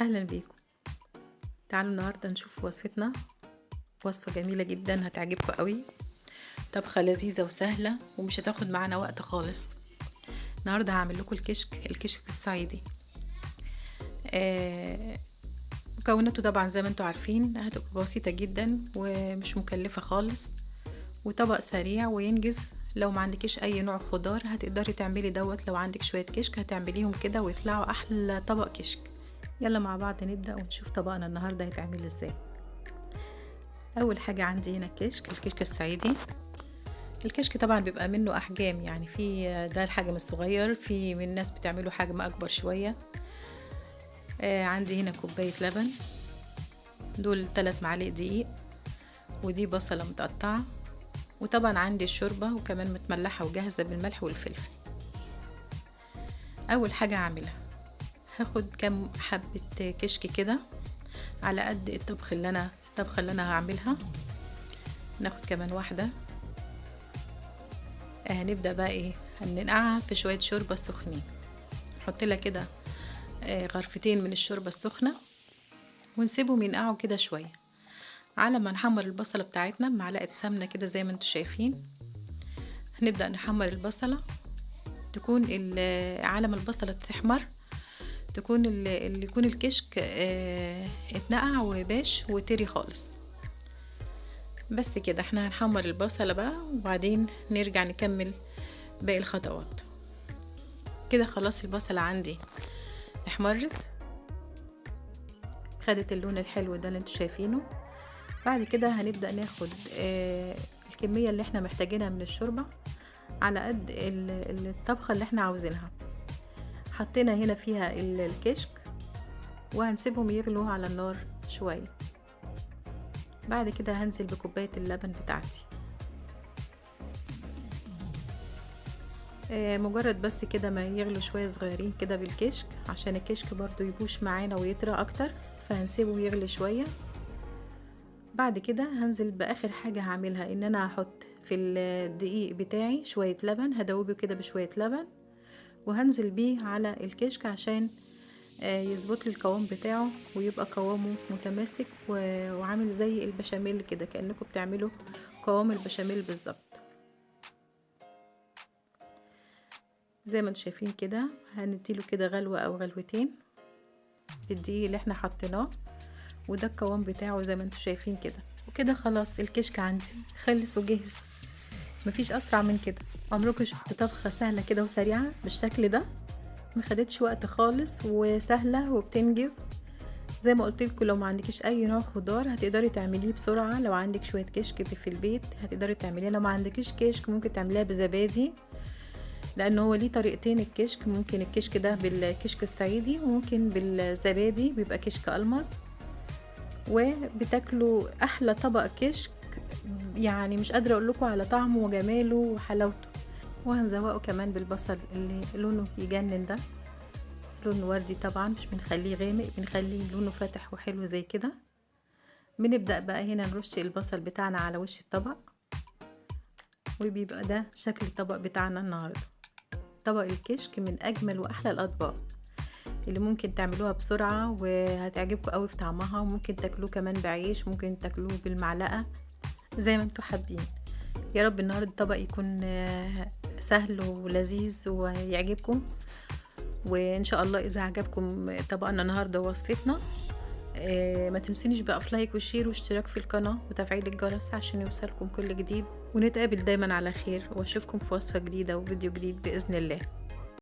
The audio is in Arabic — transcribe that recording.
اهلا بيكم. تعالوا النهارده نشوف وصفتنا. وصفه جميله جدا هتعجبكم قوي. طبخه لذيذه وسهله ومش هتاخد معانا وقت خالص. النهارده هعمل لكم الكشك الصعيدي. مكوناته طبعا زي ما انتم عارفين هتبقى بسيطه جدا ومش مكلفه خالص، وطبق سريع وينجز. لو ما عندكيش اي نوع خضار هتقدري تعملي دوت. لو عندك شويه كشك هتعمليهم كده ويطلعوا احلى طبق كشك. يلا مع بعض نبدأ ونشوف طبقنا النهاردة هيتعمل ازاي. اول حاجة عندي هنا الكشك الصعيدي. الكشك طبعا بيبقى منه احجام، يعني في ده الحجم الصغير، في من الناس بتعمله حجم اكبر شوية. عندي هنا كوباية لبن، دول 3 معالق دقيق، ودي بصلة متقطعة، وطبعا عندي الشوربة وكمان متملحة وجاهزة بالملح والفلفل. اول حاجة هعملها هاخد كام حبة كشك كده على قد الطبخة اللي انا هعملها. ناخد كمان واحدة. هنبدأ بقى ايه، هننقعها في شوية شوربة سخنين. نحط لها كده غرفتين من الشوربة السخنة ونسيبهم ينقعوا كده شوية على ما نحمر البصلة بتاعتنا بمعلقة سمنة كده زي ما انتم شايفين. هنبدأ نحمر البصلة، تكون على ما البصلة تحمر تكون اللي يكون الكشك اتنقع وباش وطري خالص. بس كده احنا هنحمر البصلة بقى وبعدين نرجع نكمل باقي الخطوات. كده خلاص البصلة عندي احمرت، خدت اللون الحلو ده اللي انتوا شايفينه. بعد كده هنبدأ ناخد الكمية اللي احنا محتاجينها من الشوربة على قد الطبخة اللي احنا عاوزينها. حطينا هنا فيها الكشك وهنسيبهم يغلوا على النار شوية. بعد كده هنزل بكوباية اللبن بتاعتي. مجرد بس كده ما يغلوا شوية صغيرين كده بالكشك عشان الكشك برضو يبوش معانا ويطرى اكتر، فهنسيبه يغلي شوية. بعد كده هنزل باخر حاجة هعملها ان انا هحط في الدقيق بتاعي شوية لبن، هدوبه كده بشوية لبن وهنزل بيه على الكشك عشان يظبط لي القوام بتاعه ويبقى قوامه متماسك وعامل زي البشاميل كده، كأنكم بتعملوا قوام البشاميل بالظبط. زي ما انتم شايفين كده هنديله كده غلوة او غلوتين بالدقيق اللي احنا حطيناه، وده القوام بتاعه زي ما انتم شايفين كده. وكده خلاص الكشك عندي خلص وجهز. مفيش اسرع من كده. عمركم شفتوا طبخة سهلة كده وسريعة بالشكل ده؟ ما خدتش وقت خالص وسهلة وبتنجز. زي ما قلت لكم، لو ما عندكيش اي نوع خضار هتقدري تعمليه بسرعة. لو عندك شوية كشك في البيت هتقدري تعمليه. لو ما عندكيش كشك ممكن تعمليها بزبادي، لانه هو ليه طريقتين الكشك. ممكن الكشك ده بالكشك الصعيدي وممكن بالزبادي، بيبقى كشك المص وبتاكلوا احلى طبق كشك. يعني مش قادرة اقول لكم على طعمه وجماله وحلاوته. وهنزوقه كمان بالبصل اللي لونه يجنن ده، لون وردي طبعا، مش بنخليه غامق، بنخليه لونه فاتح وحلو زي كده. بنبدأ بقى هنا نرش البصل بتاعنا على وش الطبق، وبيبقى ده شكل الطبق بتاعنا النهارده. طبق الكشك من اجمل واحلى الاطباق اللي ممكن تعملوها بسرعة وهتعجبكم قوي في طعمها، وممكن تاكلوه كمان بعيش، ممكن تاكلوه بالمعلقة زي ما انتوا حابين. يا رب النهارده الطبق يكون سهل ولذيذ ويعجبكم. وان شاء الله اذا عجبكم طبقنا النهارده ووصفتنا، ما تنسونيش بقى في لايك وشير واشتراك في القناة وتفعيل الجرس عشان يوصلكم كل جديد. ونتقابل دايما على خير، واشوفكم في وصفة جديدة وفيديو جديد بإذن الله.